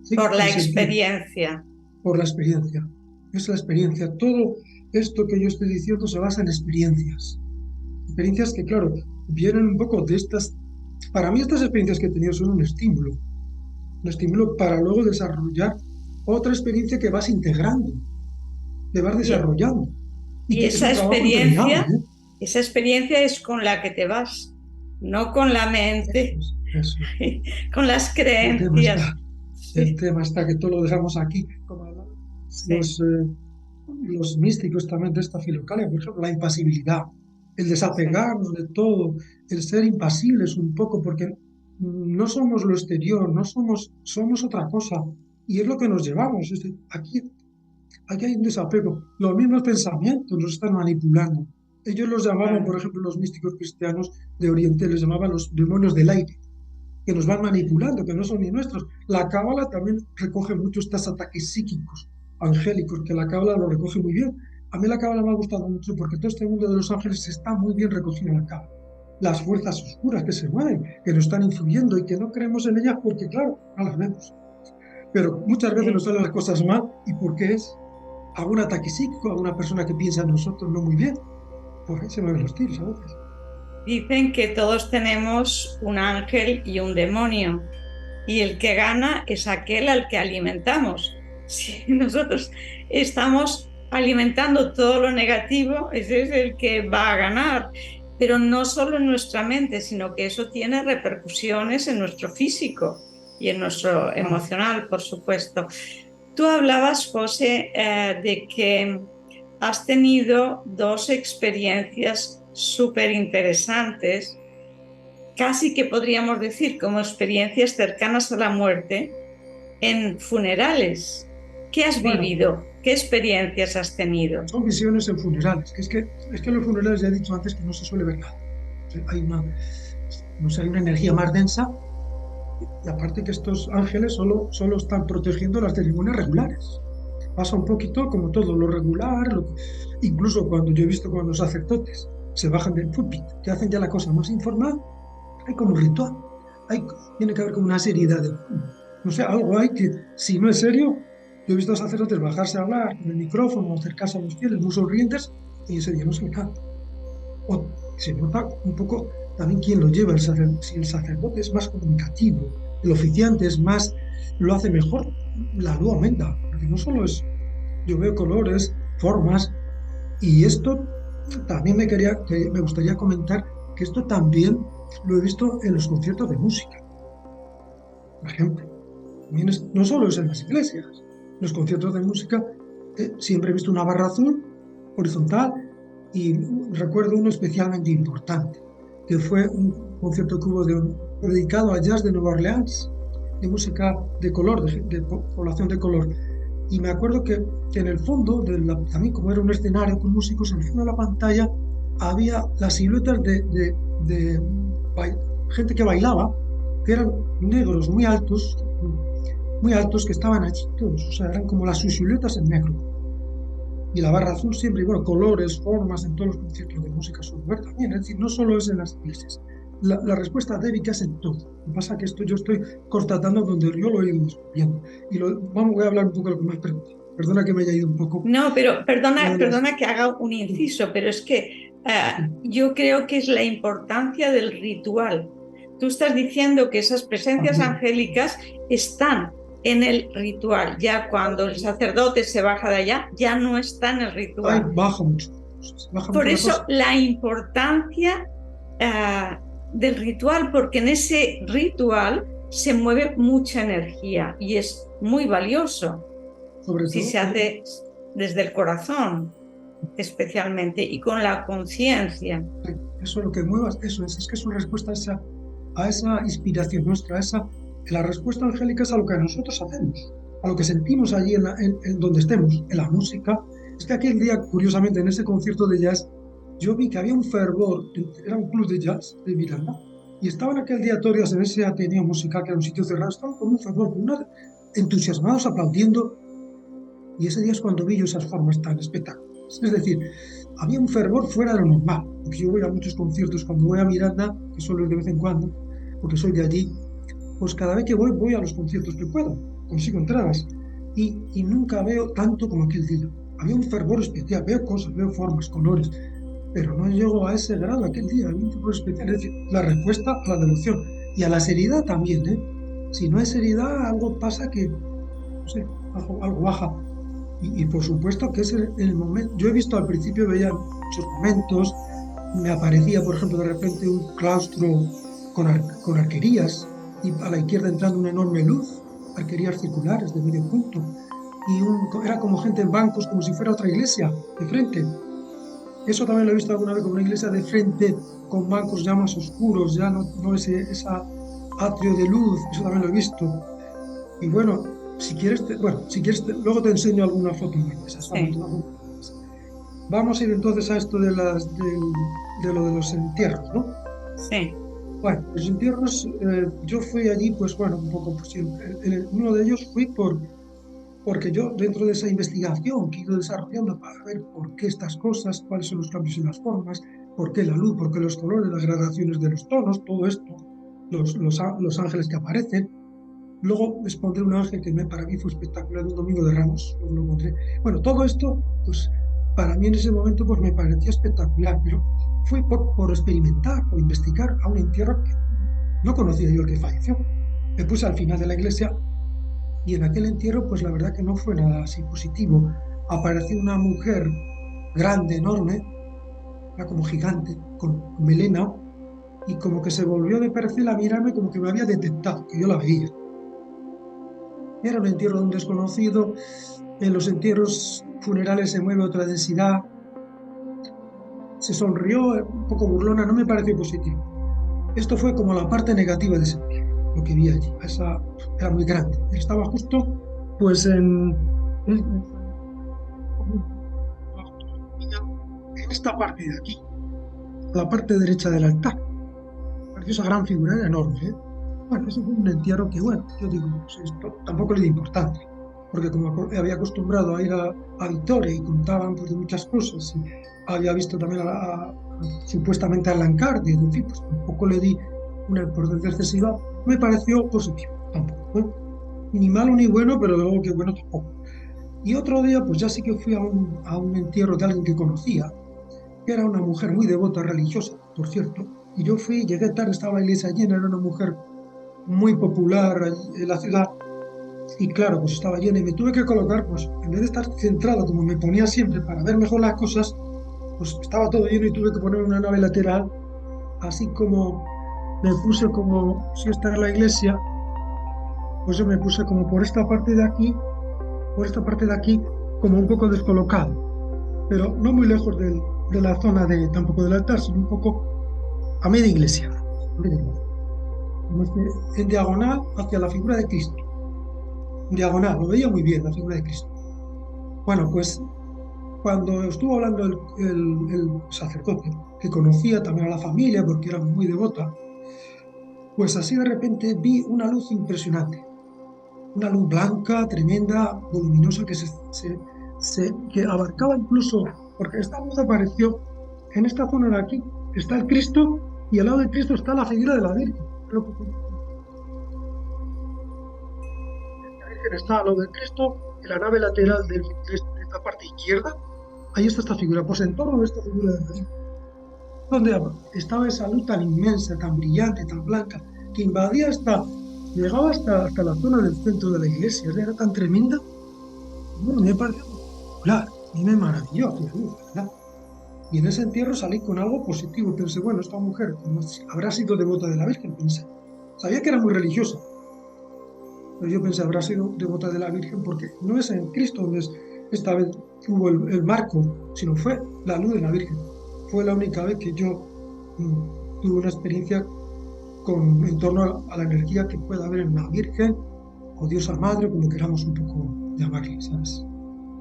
Sí, por la el sentir, experiencia. por la experiencia. Es la experiencia. Todo esto que yo estoy diciendo se basa en experiencias. Experiencias que, claro, vienen un poco de estas... Para mí estas experiencias que he tenido son un estímulo para luego desarrollar otra experiencia que vas integrando, que vas desarrollando. Y que esa es un trabajo interminable, ¿eh? Esa experiencia es con la que te vas, no con la mente, Eso. con las creencias. El tema está que todo lo dejamos aquí, como los místicos también de esta filocalia, por ejemplo, la impasibilidad, el desapegarnos de todo, el ser impasibles un poco, porque no somos lo exterior, somos otra cosa, y es lo que nos llevamos. Aquí hay un desapego. Los mismos pensamientos nos están manipulando. Ellos los llamaban, por ejemplo, los místicos cristianos de Oriente, les llamaban los demonios del aire, que nos van manipulando, que no son ni nuestros. La Cábala también recoge mucho estos ataques psíquicos, angélicos, que la Cábala lo recoge muy bien. A mí la Cábala me ha gustado mucho porque todo este mundo de los ángeles está muy bien recogido en la Cábala. Las fuerzas oscuras que se mueven, que nos están influyendo y que no creemos en ellas porque, claro, no las vemos. Pero muchas veces nos salen las cosas mal. ¿Y por qué es? ¿Algún ataque psíquico? ¿Alguna persona que piensa en nosotros no muy bien? Por ahí se mueven los tiros a veces. Dicen que todos tenemos un ángel y un demonio, y el que gana es aquel al que alimentamos. Si nosotros estamos alimentando todo lo negativo, ese es el que va a ganar. Pero no solo en nuestra mente, sino que eso tiene repercusiones en nuestro físico y en nuestro emocional, por supuesto. Tú hablabas, José, de que has tenido 2 experiencias súper interesantes, casi que podríamos decir como experiencias cercanas a la muerte, en funerales. ¿Qué has vivido? ¿Qué experiencias has tenido? Son visiones en funerales, que es que en los funerales ya he dicho antes que no se suele ver nada. hay una, no sé, hay una energía más densa y aparte que estos ángeles solo están protegiendo las ceremonias regulares. Pasa un poquito como todo lo regular, incluso cuando yo he visto cuando los sacerdotes se bajan del púlpito, que hacen ya la cosa más informal, hay como un ritual, hay, tiene que haber como una seriedad de, no sé, algo hay que, si no es serio, yo he visto a sacerdotes bajarse a hablar con el micrófono, acercarse a los fieles, muy sonrientes, y ese día no se me canta. O se nota un poco también quién lo lleva, si el sacerdote es más comunicativo, el oficiante es más, lo hace mejor, la luz aumenta, porque no solo es, yo veo colores, formas, y esto también me gustaría comentar que esto también lo he visto en los conciertos de música, por ejemplo. No solo es en las iglesias, en los conciertos de música siempre he visto una barra azul horizontal y recuerdo uno especialmente importante, que fue un concierto que hubo dedicado al jazz de Nueva Orleans, de música de color, de población de color. Y me acuerdo que en el fondo, también como era un escenario con músicos, en el fondo de la pantalla había las siluetas de gente que bailaba, que eran negros muy altos, que estaban allí todos, o sea, eran como las siluetas en negro. Y la barra azul siempre, y bueno, colores, formas en todos los conciertos de música software también, es decir, no solo es en las iglesias. La respuesta débica es en todo. Lo que pasa es que esto yo estoy constatando donde yo lo he ido descubriendo. Y voy a hablar un poco de lo que me has preguntado. Perdona que me haya ido un poco. No, pero perdona que haga un inciso, pero es que yo creo que es la importancia del ritual. Tú estás diciendo que esas presencias angélicas están en el ritual. Ya cuando el sacerdote se baja de allá, ya no está en el ritual. Ay, baja mucho. Por eso la importancia del ritual, porque en ese ritual se mueve mucha energía y es muy valioso. Sobre todo, si se hace desde el corazón, especialmente, y con la conciencia. Eso es lo que muevas, eso es que es una respuesta a esa inspiración nuestra, la respuesta angélica es a lo que nosotros hacemos, a lo que sentimos allí en donde estemos, en la música. Es que aquel día, curiosamente, en ese concierto de jazz, yo vi que había un fervor, era un club de jazz de Miranda, y estaban aquel día todos en ese Ateneo Musical, que era un sitio cerrado, estaban con un fervor, entusiasmados, aplaudiendo. Y ese día es cuando vi yo esas formas tan espectaculares. Es decir, había un fervor fuera de lo normal. Porque yo voy a muchos conciertos, cuando voy a Miranda, que solo es de vez en cuando, porque soy de allí, pues cada vez que voy a los conciertos que puedo, consigo entradas. Y nunca veo tanto como aquel día. Había un fervor especial, veo cosas, veo formas, colores, pero no llego a ese grado aquel día. Había un fervor especial, es decir, la respuesta a la devoción y a la seriedad también, ¿eh? Si no hay seriedad, algo pasa que, no sé, algo baja. Y por supuesto que es el momento. Yo he visto al principio, veía muchos momentos, me aparecía, por ejemplo, de repente un claustro con arquerías, y a la izquierda entrando una enorme luz, arquerías circulares de medio punto, y era como gente en bancos, como si fuera otra iglesia, de frente. Eso también lo he visto alguna vez, como una iglesia de frente, con bancos ya más oscuros, ya no esa atrio de luz, eso también lo he visto. Y bueno, si quieres, luego te enseño alguna foto más. Sí. Vamos a ir entonces a esto de lo de los entierros, ¿no? Sí. Bueno, los entierros, yo fui allí, pues bueno, un poco por siempre. Uno de ellos fui porque yo, dentro de esa investigación que he ido desarrollando para ver por qué estas cosas, cuáles son los cambios en las formas, por qué la luz, por qué los colores, las gradaciones de los tonos, todo esto, los ángeles que aparecen. Luego les pondré un ángel que para mí fue espectacular, un domingo de Ramos, lo encontré. Bueno, todo esto, pues para mí en ese momento pues me parecía espectacular, pero fue por experimentar, por investigar a un entierro que no conocía yo el que falleció. Me puse al final de la iglesia y en aquel entierro pues la verdad que no fue nada así positivo. Apareció una mujer grande, enorme, era como gigante, con melena, y como que se volvió de perfil a mirarme como que me había detectado, que yo la veía. Era un entierro de un desconocido. En los entierros funerales se mueve otra densidad. Se sonrió, un poco burlona, no me pareció positivo. Esto fue como la parte negativa de ese entierro, lo que vi allí. Era muy grande. Estaba justo, pues, en esta parte de aquí, la parte derecha del altar. pareció esa gran figura, era enorme, ¿eh? Bueno, ese fue un entierro que, bueno, yo digo, pues esto tampoco le di importancia, porque como había acostumbrado a ir a Vitoria y contaban pues, de muchas cosas, y había visto también supuestamente a Lancardi, en fin, pues tampoco le di una importancia excesiva, me pareció positivo, tampoco, ¿eh? Ni malo ni bueno, pero luego que bueno tampoco. Y otro día, pues ya sí que fui a un entierro de alguien que conocía, que era una mujer muy devota religiosa, por cierto, y yo fui, llegué tarde, estaba la iglesia llena, era una mujer muy popular allí en la ciudad, y claro, pues estaba llena y me tuve que colocar, pues en vez de estar centrado como me ponía siempre para ver mejor las cosas, pues estaba todo lleno y tuve que poner una nave lateral, así como me puse como, si esta es la iglesia, pues yo me puse como por esta parte de aquí, como un poco descolocado, pero no muy lejos de la zona tampoco del altar, sino un poco a media iglesia, en diagonal hacia la figura de Cristo. En diagonal, lo veía muy bien la figura de Cristo. Bueno, pues cuando estuvo hablando el sacerdote, que conocía también a la familia porque era muy devota, pues así de repente vi una luz impresionante, una luz blanca, tremenda, voluminosa, que abarcaba incluso, porque esta luz apareció en esta zona de aquí, está el Cristo y al lado del Cristo está la figura de la Virgen. La Virgen está al lado del Cristo, en la nave lateral de esta parte izquierda, ahí está esta figura, pues en torno a esta figura de la Virgen, donde estaba esa luz tan inmensa, tan brillante, tan blanca, que invadía llegaba hasta la zona del centro de la iglesia, era tan tremenda. Bueno, me pareció claro, a mí me maravilló, ¿verdad? Y en ese entierro salí con algo positivo. Pensé, bueno, esta mujer habrá sido devota de la Virgen, pensé. Sabía que era muy religiosa, pero yo pensé, habrá sido devota de la Virgen porque no es en Cristo donde esta vez hubo el marco, sino fue la luz de la Virgen. Fue la única vez que yo tuve una experiencia en torno a la energía que pueda haber en la Virgen o Diosa Madre, como queramos un poco llamarle, ¿sabes?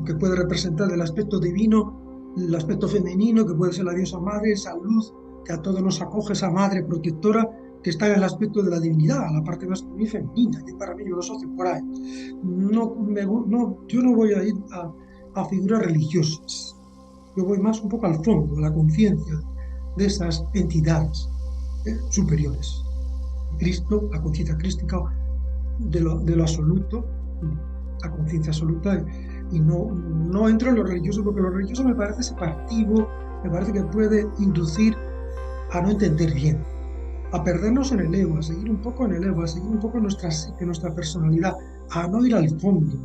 Que puede representar el aspecto divino, el aspecto femenino, que puede ser la Diosa Madre, esa luz que a todos nos acoge, esa Madre protectora, que está en el aspecto de la divinidad, la parte más muy femenina, que para mí yo lo asocio por ahí. Yo no voy a ir a figuras religiosas, yo voy más un poco al fondo, a la conciencia de esas entidades superiores. Cristo, la conciencia crística de lo absoluto, la conciencia absoluta, y no entro en lo religioso, porque lo religioso me parece separativo, me parece que puede inducir a no entender bien, a perdernos en el ego, a seguir un poco en el ego, a seguir un poco en nuestra personalidad, a no ir al fondo,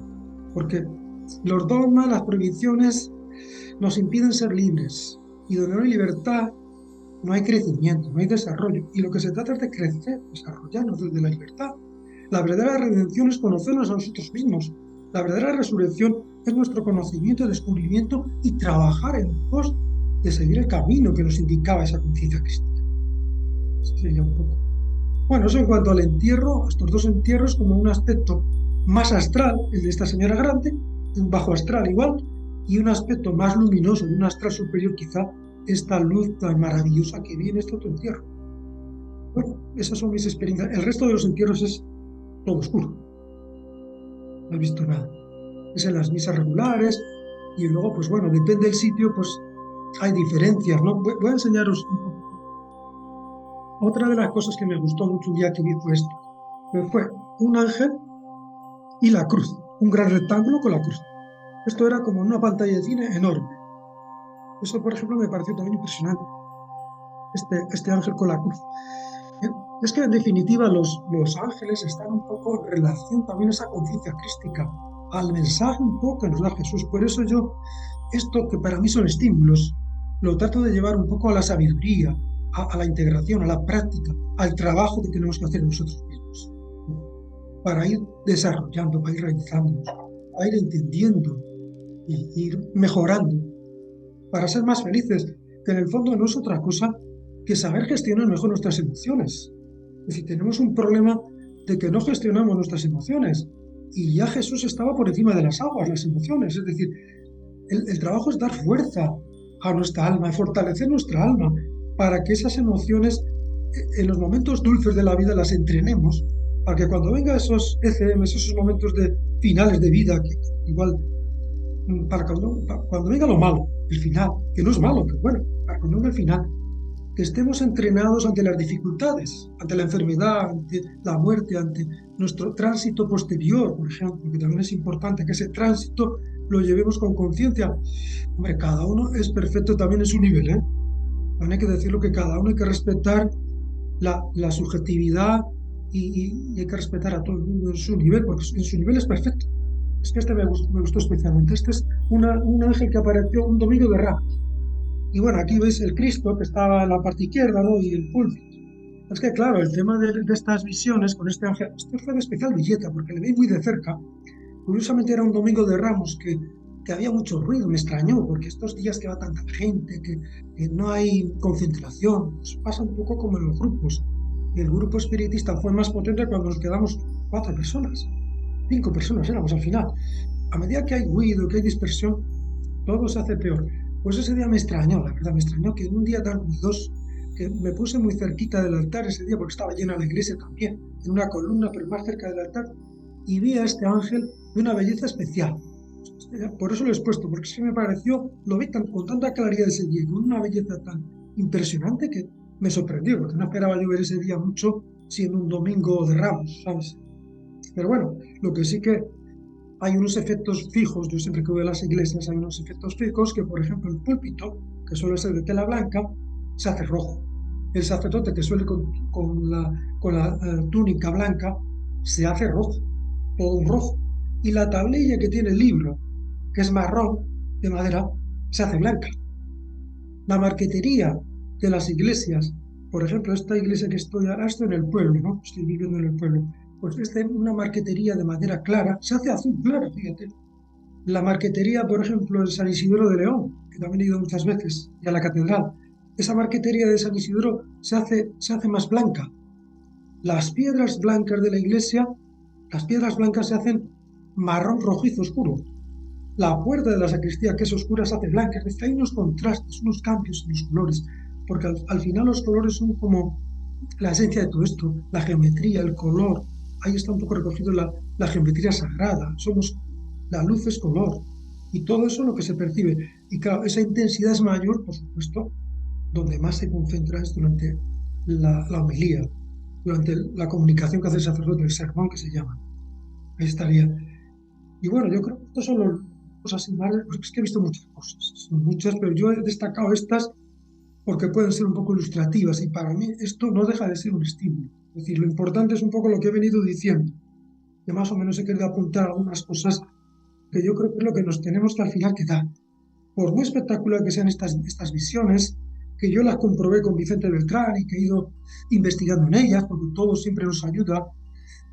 porque los dogmas, las prohibiciones nos impiden ser libres, y donde no hay libertad no hay crecimiento, no hay desarrollo, y lo que se trata es de crecer, desarrollarnos desde la libertad. La verdadera redención es conocernos a nosotros mismos. La verdadera resurrección es nuestro conocimiento, descubrimiento y trabajar en pos de seguir el camino que nos indicaba esa conciencia crística. Eso sería un poco. Bueno, eso en cuanto al entierro, estos dos entierros como un aspecto más astral, el de esta señora grande, un bajo astral igual, y un aspecto más luminoso, de un astral superior quizá, esta luz tan maravillosa que vi en este otro entierro. Bueno, esas son mis experiencias. El resto de los entierros es todo oscuro. No he visto nada. Es en las misas regulares y luego, pues bueno, depende del sitio, pues hay diferencias, ¿no? Voy a enseñaros un poco. Otra de las cosas que me gustó mucho un día que vi fue esto. Fue un ángel y la cruz, un gran rectángulo con la cruz. Esto era como una pantalla de cine enorme. Eso, por ejemplo, me pareció también impresionante. Este ángel con la cruz. Es que en definitiva los ángeles están un poco en relación también a esa conciencia crística, al mensaje un poco que nos da Jesús. Por eso yo, esto que para mí son estímulos, lo trato de llevar un poco a la sabiduría, a la integración, a la práctica, al trabajo que tenemos que hacer nosotros mismos, para ir desarrollando, para ir realizando, para ir entendiendo y ir mejorando, para ser más felices, que en el fondo no es otra cosa que saber gestionar mejor nuestras emociones. Es decir, tenemos un problema de que no gestionamos nuestras emociones y ya Jesús estaba por encima de las aguas, las emociones. Es decir, el trabajo es dar fuerza a nuestra alma, fortalecer nuestra alma para que esas emociones en los momentos dulces de la vida las entrenemos para que cuando vengan esos ECMs, esos momentos de finales de vida, que igual, cuando venga lo malo, el final, que no es malo, pero bueno, para cuando venga el final, que estemos entrenados ante las dificultades, ante la enfermedad, ante la muerte, ante nuestro tránsito posterior, por ejemplo, que también es importante que ese tránsito lo llevemos con conciencia. Hombre, cada uno es perfecto también en su nivel, ¿eh? También hay que decirlo, que cada uno hay que respetar la subjetividad y hay que respetar a todo el mundo en su nivel, porque en su nivel es perfecto. Es que este me gustó especialmente. Este es un ángel que apareció un domingo de Ramos. Y bueno, aquí veis el Cristo que estaba en la parte izquierda, ¿no? Y el púlpito. Es que claro, el tema de estas visiones con este ángel, esto fue de especial belleza, porque le vi muy de cerca. Curiosamente era un domingo de Ramos que había mucho ruido, me extrañó, porque estos días que va tanta gente, que no hay concentración, pues pasa un poco como en los grupos. El grupo espiritista fue más potente cuando nos quedamos 4 personas, 5 personas éramos al final. A medida que hay ruido, que hay dispersión, todo se hace peor. Pues ese día me extrañó, la verdad, me extrañó que en un día tan ruidoso, que me puse muy cerquita del altar ese día, porque estaba llena la iglesia también, en una columna, pero más cerca del altar, y vi a este ángel de una belleza especial. Por eso lo he expuesto, porque es que me pareció, lo vi con tanta claridad ese día, con una belleza tan impresionante que me sorprendió, porque no esperaba yo ver ese día mucho siendo un domingo de Ramos, ¿sabes? Pero bueno, lo que sí que hay unos efectos fijos, yo siempre que voy a las iglesias hay unos efectos fijos, que por ejemplo el púlpito, que suele ser de tela blanca, se hace rojo. El sacerdote que suele con la túnica blanca se hace rojo, todo un rojo. Y la tablilla que tiene el libro, que es marrón, de madera, se hace blanca. La marquetería de las iglesias, por ejemplo, esta iglesia que ahora estoy en el pueblo, ¿no? Estoy viviendo en el pueblo. Pues una marquetería de madera clara, se hace azul claro, fíjate. La marquetería, por ejemplo, en San Isidro de León, que también he ido muchas veces, y a la catedral, esa marquetería de San Isidro se hace más blanca. Las piedras blancas de la iglesia, las piedras blancas se hacen marrón rojizo oscuro. La puerta de la sacristía, que es oscura, se hace blanca. Es decir, hay unos contrastes, unos cambios en los colores, porque al final los colores son como la esencia de todo esto, la geometría, el color. Ahí está un poco recogido la geometría sagrada. La luz es color. Y todo eso es lo que se percibe. Y claro, esa intensidad es mayor, por supuesto, donde más se concentra es durante la homilía, durante la comunicación que hace el sacerdote, el sermón que se llama. Ahí estaría. Y bueno, yo creo que estas son las cosas así más, pues es que he visto muchas cosas, son muchas, pero yo he destacado estas porque pueden ser un poco ilustrativas y para mí esto no deja de ser un estímulo. Es decir, lo importante es un poco lo que he venido diciendo, que más o menos he querido apuntar algunas cosas que yo creo que es lo que nos tenemos que al final quedar. Por muy espectacular que sean estas visiones, que yo las comprobé con Vicente Beltrán y que he ido investigando en ellas, porque todo siempre nos ayuda,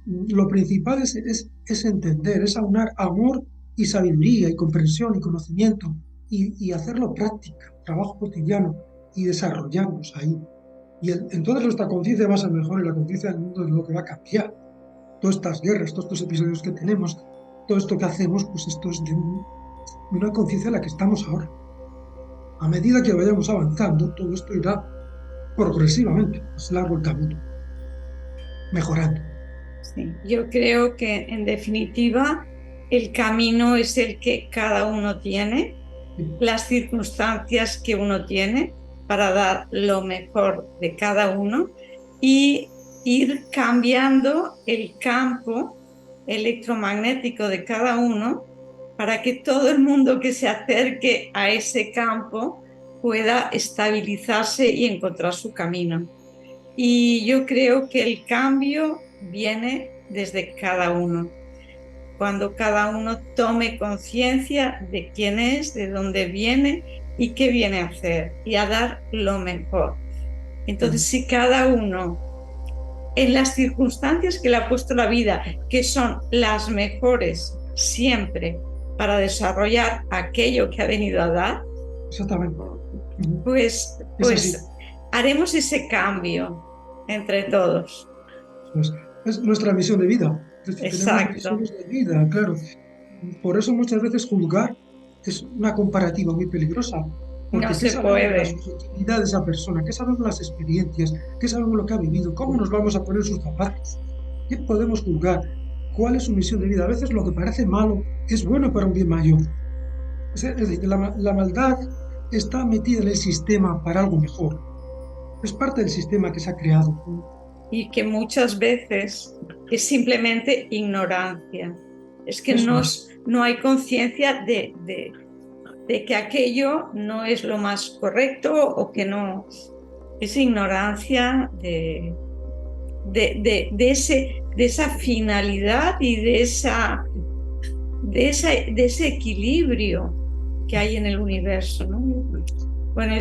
lo principal es entender, es aunar amor y sabiduría y comprensión y conocimiento y hacerlo práctica, trabajo cotidiano y desarrollarnos ahí. Y entonces nuestra conciencia va a ser mejor y la conciencia del mundo es lo que va a cambiar. Todas estas guerras, todos estos episodios que tenemos, todo esto que hacemos, pues esto es de una conciencia en la que estamos ahora. A medida que vayamos avanzando, todo esto irá progresivamente, es largo el camino, mejorando. Sí, yo creo que en definitiva el camino es el que cada uno tiene, las circunstancias que uno tiene para dar lo mejor de cada uno y ir cambiando el campo electromagnético de cada uno para que todo el mundo que se acerque a ese campo pueda estabilizarse y encontrar su camino. Y yo creo que el cambio viene desde cada uno. Cuando cada uno tome conciencia de quién es, de dónde viene y qué viene a hacer y a dar lo mejor. Entonces, si cada uno, en las circunstancias que le ha puesto la vida, que son las mejores siempre para desarrollar aquello que ha venido a dar, Exactamente. pues haremos ese cambio entre todos. Pues es nuestra misión de vida. Es decir, Exacto. tenemos misiones de vida, claro. Por eso muchas veces juzgar es una comparativa muy peligrosa, No Porque ¿qué se sabemos de la puede. subjetividad de esa persona? ¿Qué sabemos de las experiencias? ¿Qué sabemos lo que ha vivido? ¿Cómo nos vamos a poner sus zapatos? ¿Qué podemos juzgar? ¿Cuál es su misión de vida? A veces lo que parece malo es bueno para un bien mayor. Es decir, que la maldad está metida en el sistema para algo mejor. Es parte del sistema que se ha creado. Y que muchas veces es simplemente ignorancia. Es que Eso no, es. no hay conciencia de que aquello no es lo más correcto o que no. Es ignorancia de esa finalidad y de ese equilibrio que hay en el universo, ¿no? Bueno,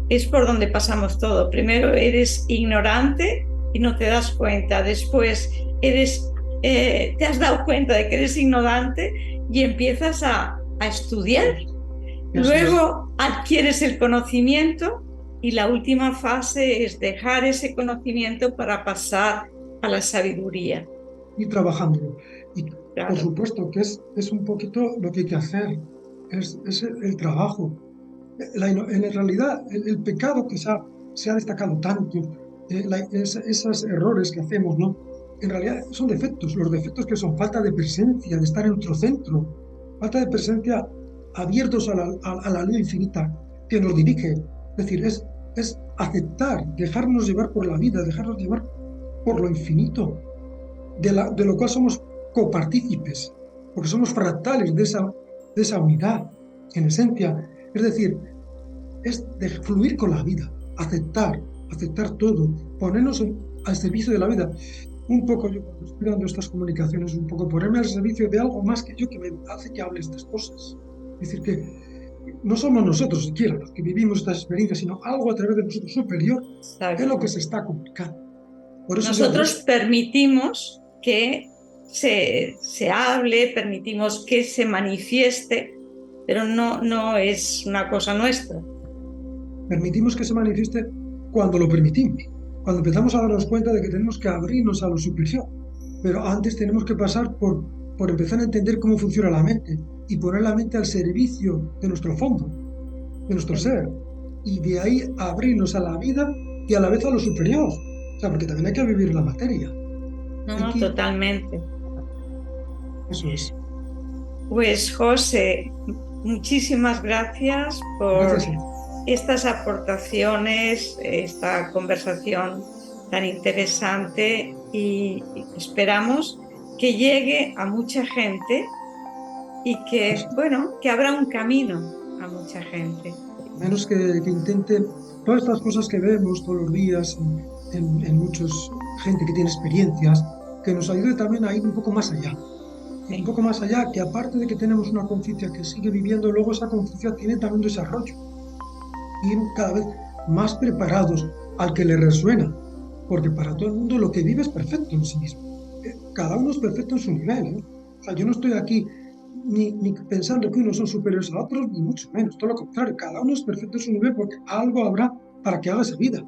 es por donde pasamos todo. Primero eres ignorante y no te das cuenta. Después te has dado cuenta de que eres ignorante y empiezas a estudiar. Eso es. Luego adquieres el conocimiento y la última fase es dejar ese conocimiento para pasar a la sabiduría. Y trabajándolo. Y por Claro. supuesto que es un poquito lo que hay que hacer. Es el trabajo. En realidad, el pecado que se ha destacado tanto, esos errores que hacemos, ¿no? En realidad son defectos. Los defectos que son falta de presencia, de estar en nuestro centro, falta de presencia abiertos a la luz infinita que nos dirige. Es decir, es aceptar, dejarnos llevar por la vida, dejarnos llevar por lo infinito, de lo cual somos copartícipes, porque somos fractales de esa unidad, en esencia. Es decir, es de fluir con la vida, aceptar todo, ponernos al servicio de la vida. Un poco yo cuando estoy dando estas comunicaciones, un poco ponerme al servicio de algo más que yo que me hace que hable estas cosas. Es decir, que no somos nosotros siquiera los que vivimos estas experiencias, sino algo a través de nosotros superior, es lo que se está comunicando. Por eso yo hago Nosotros esto. permitimos que se hable, permitimos que se manifieste, pero no es una cosa nuestra. Permitimos que se manifieste cuando lo permitimos, cuando empezamos a darnos cuenta de que tenemos que abrirnos a lo superior. Pero antes tenemos que pasar por empezar a entender cómo funciona la mente y poner la mente al servicio de nuestro fondo, de nuestro ser. Y de ahí abrirnos a la vida y a la vez a lo superior. O sea, porque también hay que vivir la materia. Hay No, que... totalmente. Eso es. Pues José, muchísimas gracias por Gracias a ti. estas aportaciones, esta conversación tan interesante y esperamos que llegue a mucha gente y que, bueno, que abra un camino a mucha gente. Menos que intente todas estas cosas que vemos todos los días en muchos gente que tiene experiencias, que nos ayude también a ir un poco más allá. Y un poco más allá, que aparte de que tenemos una conciencia que sigue viviendo, luego esa conciencia tiene también un desarrollo. Ir cada vez más preparados al que le resuena, porque para todo el mundo lo que vive es perfecto en sí mismo. Cada uno es perfecto en su nivel, ¿eh? O sea, yo no estoy aquí ni pensando que unos son superiores a otros, ni mucho menos, todo lo contrario, cada uno es perfecto en su nivel porque algo habrá para que haga esa vida,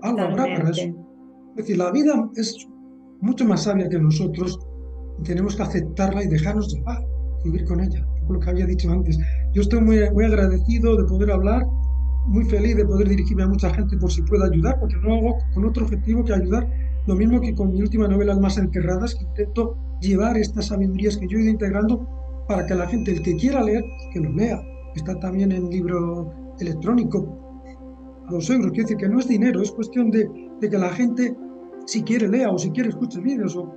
algo habrá para eso. Totalmente. Es decir, la vida es mucho más sabia que nosotros y tenemos que aceptarla y dejarnos llevar, vivir con ella, como lo que había dicho antes. Yo estoy muy agradecido de poder hablar, muy feliz de poder dirigirme a mucha gente por si puedo ayudar, porque no hago con otro objetivo que ayudar, lo mismo que con mi última novela, Almas Enterradas, que intento llevar estas sabidurías que yo he ido integrando para que la gente, el que quiera leer, que lo lea. Está también en libro electrónico a 2 euros. Quiere decir que no es dinero, es cuestión de que la gente, si quiere, lea o si quiere, escuche vídeos o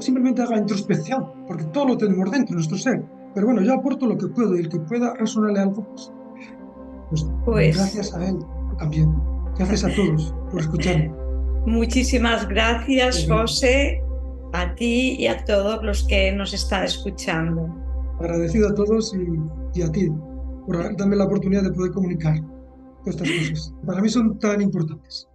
simplemente haga introspección, porque todo lo tenemos dentro de nuestro ser. Pero bueno, yo aporto lo que puedo y el que pueda resonarle algo, pues gracias a él también. Gracias a todos por escucharme. Muchísimas gracias, José, a ti y a todos los que nos están escuchando. Agradecido a todos y a ti por darme la oportunidad de poder comunicar todas estas cosas. Para mí son tan importantes.